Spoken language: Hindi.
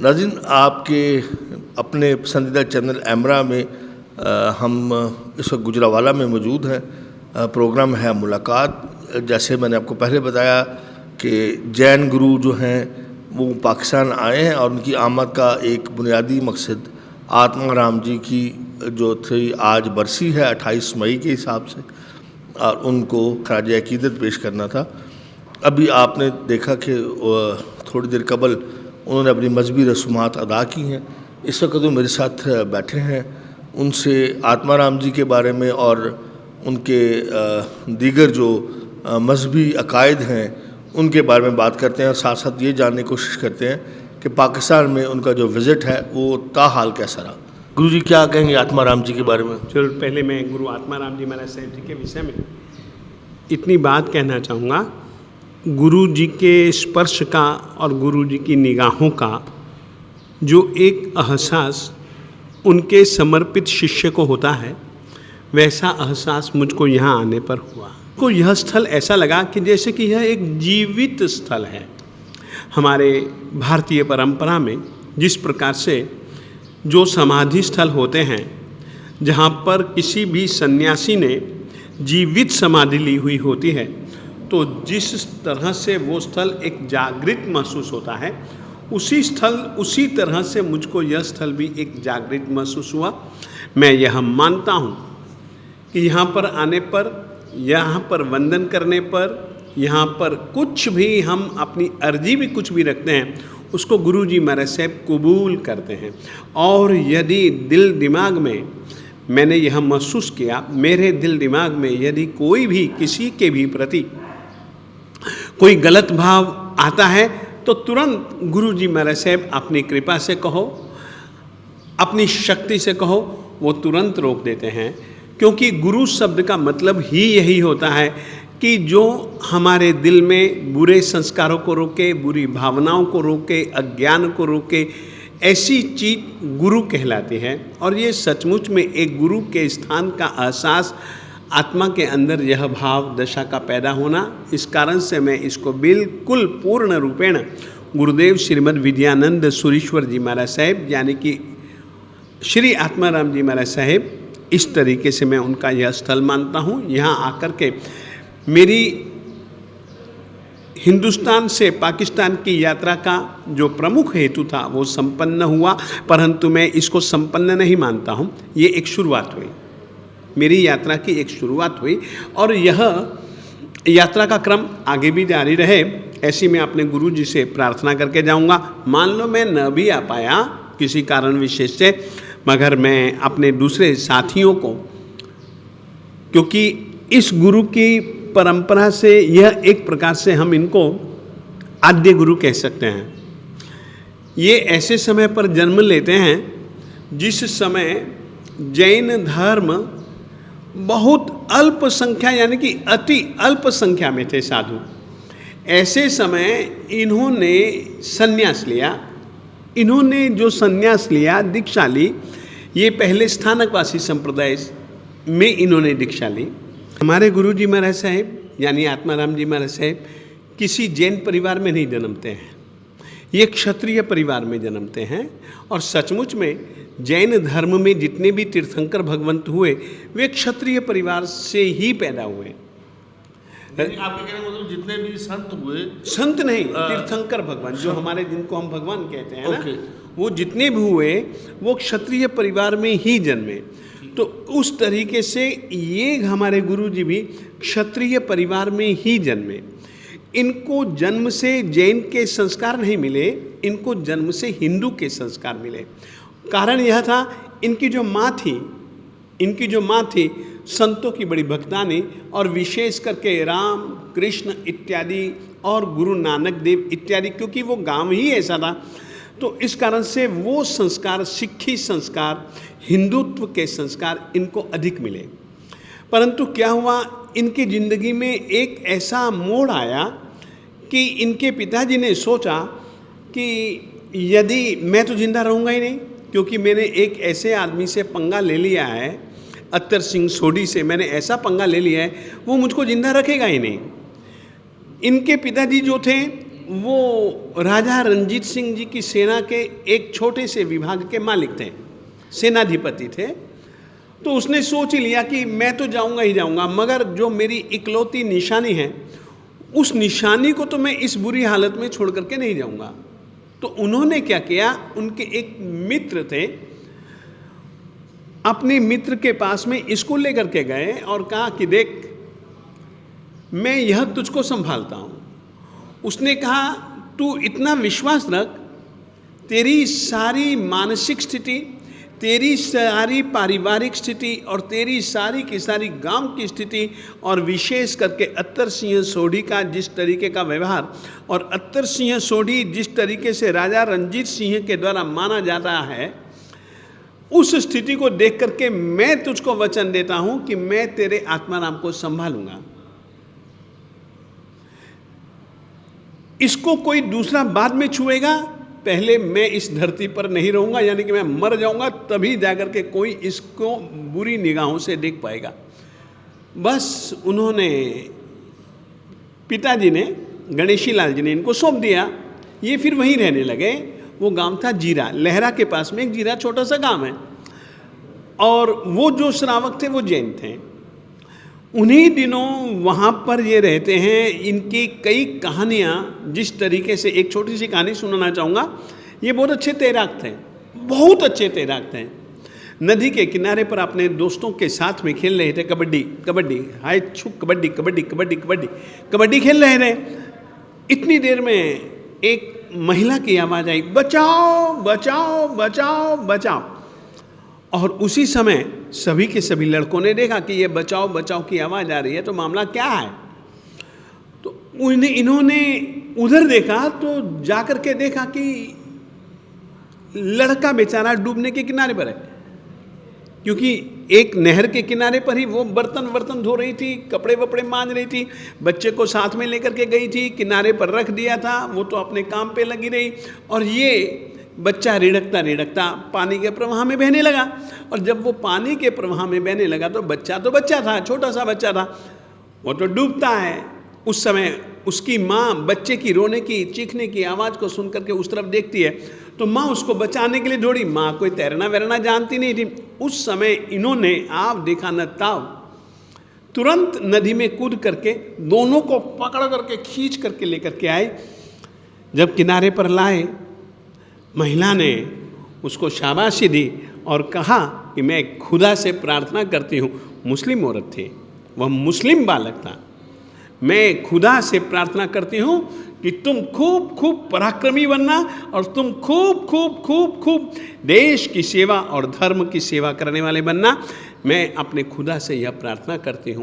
नाज़रीन, आपके अपने पसंदीदा चैनल एमरा में हम इस वक्त गुजरावाला में मौजूद हैं। प्रोग्राम है मुलाकात। जैसे मैंने आपको पहले बताया कि जैन गुरु जो हैं वो पाकिस्तान आए हैं और उनकी आमद का एक बुनियादी मकसद आत्माराम जी की जो थी आज बरसी है 28 मई के हिसाब से, और उनको खराज अकीदत पेश करना था। अभी आपने देखा कि थोड़ी देर कबल उन्होंने अपनी मजहबी रसूमात अदा की हैं। इस वक्त वो मेरे साथ बैठे हैं। उनसे आत्माराम जी के बारे में और उनके दीगर जो मजहबी अकायद हैं उनके बारे में बात करते हैं, और साथ साथ ये जानने की कोशिश करते हैं कि पाकिस्तान में उनका जो विज़िट है वो ताहाल कैसा रहा। गुरु जी क्या कहेंगे आत्माराम जी के बारे में? चलो, पहले मैं गुरु आत्माराम जी महाराज साहब जी के विषय में इतनी बात कहना चाहूँगा। गुरु जी के स्पर्श का और गुरु जी की निगाहों का जो एक एहसास उनके समर्पित शिष्य को होता है, वैसा एहसास मुझको यहाँ आने पर हुआ। को यह स्थल ऐसा लगा कि जैसे कि यह एक जीवित स्थल है। हमारे भारतीय परंपरा में जिस प्रकार से जो समाधि स्थल होते हैं, जहाँ पर किसी भी सन्यासी ने जीवित समाधि ली हुई होती है, तो जिस तरह से वो स्थल एक जागृत महसूस होता है, उसी तरह से मुझको यह स्थल भी एक जागृत महसूस हुआ। मैं यह मानता हूँ कि यहाँ पर आने पर, यहाँ पर वंदन करने पर, यहाँ पर कुछ भी हम अपनी अर्जी भी कुछ भी रखते हैं, उसको गुरु जी महाराज साहब कबूल करते हैं। और यदि दिल दिमाग में मैंने यह महसूस किया, मेरे दिल दिमाग में यदि कोई भी किसी के भी प्रति कोई गलत भाव आता है, तो तुरंत गुरु जी महाराज साहब अपनी कृपा से कहो, अपनी शक्ति से कहो, वो तुरंत रोक देते हैं। क्योंकि गुरु शब्द का मतलब ही यही होता है कि जो हमारे दिल में बुरे संस्कारों को रोके, बुरी भावनाओं को रोके, अज्ञान को रोके, ऐसी चीज़ गुरु कहलाती है। और ये सचमुच में एक गुरु के स्थान का एहसास, आत्मा के अंदर यह भाव दशा का पैदा होना, इस कारण से मैं इसको बिल्कुल पूर्ण रूपेण गुरुदेव श्रीमद् विद्यानंद सुरीश्वर जी महाराज साहेब यानी कि श्री आत्माराम जी महाराज साहेब, इस तरीके से मैं उनका यह स्थल मानता हूँ। यहाँ आकर के मेरी हिंदुस्तान से पाकिस्तान की यात्रा का जो प्रमुख हेतु था वो संपन्न हुआ, परंतु मैं इसको संपन्न नहीं मानता हूँ। ये एक शुरुआत हुई, मेरी यात्रा की एक शुरुआत हुई, और यह यात्रा का क्रम आगे भी जारी रहे, ऐसी मैं अपने गुरु जी से प्रार्थना करके जाऊँगा। मान लो मैं न भी आ पाया किसी कारण विशेष से, मगर मैं अपने दूसरे साथियों को, क्योंकि इस गुरु की परंपरा से यह एक प्रकार से हम इनको आद्य गुरु कह सकते हैं। ये ऐसे समय पर जन्म लेते हैं जिस समय जैन धर्म बहुत अल्प संख्या यानी कि अति अल्प संख्या में थे साधु। ऐसे समय इन्होंने संन्यास लिया। इन्होंने जो संन्यास लिया, दीक्षा ली, ये पहले स्थानकवासी संप्रदाय में इन्होंने दीक्षा ली। हमारे गुरु जी महाराज साहेब यानी आत्माराम जी महाराज साहेब किसी जैन परिवार में नहीं जन्मते हैं, ये क्षत्रिय परिवार में जन्मते हैं। और सचमुच में जैन धर्म में जितने भी तीर्थंकर भगवंत हुए वे क्षत्रिय परिवार से ही पैदा हुए। आपके कहने का मतलब जितने भी संत हुए, संत नहीं, तीर्थंकर भगवान जो हमारे जिनको हम भगवान कहते हैं ना, वो जितने भी हुए वो क्षत्रिय परिवार में ही जन्मे। तो उस तरीके से ये हमारे गुरु जी भी क्षत्रिय परिवार में ही जन्मे। इनको जन्म से जैन के संस्कार नहीं मिले, इनको जन्म से हिंदू के संस्कार मिले। कारण यह था, इनकी जो माँ थी संतों की बड़ी भक्तानी, और विशेष करके राम कृष्ण इत्यादि और गुरु नानक देव इत्यादि, क्योंकि वो गांव ही ऐसा था, तो इस कारण से वो संस्कार, सिक्खी संस्कार, हिंदुत्व के संस्कार इनको अधिक मिले। परंतु क्या हुआ, इनकी ज़िंदगी में एक ऐसा मोड़ आया कि इनके पिताजी ने सोचा कि यदि मैं तो जिंदा रहूँगा ही नहीं, क्योंकि मैंने एक ऐसे आदमी से पंगा ले लिया है, अत्तर सिंह सोडी से मैंने ऐसा पंगा ले लिया है, वो मुझको जिंदा रखेगा ही नहीं। इनके पिताजी जो थे वो राजा रणजीत सिंह जी की सेना के एक छोटे से विभाग के मालिक थे, सेनाधिपति थे। तो उसने सोच ही लिया कि मैं तो जाऊंगा ही जाऊंगा, मगर जो मेरी इकलौती निशानी है उस निशानी को तो मैं इस बुरी हालत में छोड़ करके नहीं जाऊंगा। तो उन्होंने क्या किया, उनके एक मित्र थे, अपने मित्र के पास में इसको लेकर के गए और कहा कि देख, मैं यह तुझको संभालता हूँ। उसने कहा तू इतना विश्वास रख, तेरी सारी मानसिक स्थिति, तेरी सारी पारिवारिक स्थिति और तेरी सारी की सारी गांव की स्थिति और विशेष करके अत्तर सिंह सोढ़ी का जिस तरीके का व्यवहार और अत्तर सिंह सोढ़ी जिस तरीके से राजा रणजीत सिंह के द्वारा माना जाता है, उस स्थिति को देख करके मैं तुझको वचन देता हूं कि मैं तेरे आत्माराम को संभालूंगा। इसको कोई दूसरा बाद में छुएगा, पहले मैं इस धरती पर नहीं रहूंगा, यानी कि मैं मर जाऊंगा, तभी जाकर के कोई इसको बुरी निगाहों से देख पाएगा। बस उन्होंने, पिताजी ने, गणेशी लाल जी ने इनको सौंप दिया। ये फिर वहीं रहने लगे। वो गांव था जीरा, लहरा के पास में एक जीरा छोटा सा गांव है। और वो जो श्रावक थे वो जैन थे। उन्हीं दिनों वहाँ पर ये रहते हैं। इनकी कई कहानियाँ, जिस तरीके से, एक छोटी सी कहानी सुनाना चाहूँगा। ये बहुत अच्छे तैराक थे, बहुत अच्छे तैराक थे। नदी के किनारे पर अपने दोस्तों के साथ में खेल रहे थे कबड्डी, कबड्डी, हाय छुक, कबड्डी कबड्डी कबड्डी कबड्डी कबड्डी खेल रहे थे। इतनी देर में एक महिला की आवाज़ आई, बचाओ बचाओ बचाओ बचाओ। और उसी समय सभी के सभी लड़कों ने देखा कि ये बचाओ बचाओ की आवाज़ आ रही है, तो मामला क्या है। तो इन्होंने उधर देखा तो जाकर के देखा कि लड़का बेचारा डूबने के किनारे पर है, क्योंकि एक नहर के किनारे पर ही वो बर्तन धो रही थी, कपड़े वपड़े मांज रही थी, बच्चे को साथ में लेकर के गई थी, किनारे पर रख दिया था, वो तो अपने काम पे लगी रही। और ये बच्चा रिड़कता रिड़कता पानी के प्रवाह में बहने लगा। और जब वो पानी के प्रवाह में बहने लगा तो बच्चा था, छोटा सा बच्चा था, वो तो डूबता है। उस समय उसकी माँ बच्चे की रोने की, चीखने की आवाज़ को सुन करके उस तरफ देखती है, तो माँ उसको बचाने के लिए दौड़ी। माँ कोई तैरना वैरना जानती नहीं थी। उस समय इन्होंने आप देखा न ताव, तुरंत नदी में कूद करके दोनों को पकड़ करके खींच करके लेकर के आए। जब किनारे पर लाए, महिला ने उसको शाबाशी दी और कहा कि मैं खुदा से प्रार्थना करती हूँ। मुस्लिम औरत थी, वह मुस्लिम बालक था। मैं खुदा से प्रार्थना करती हूँ कि तुम खूब खूब पराक्रमी बनना और तुम खूब खूब खूब खूब देश की सेवा और धर्म की सेवा करने वाले बनना। मैं अपने खुदा से यह प्रार्थना करती हूँ।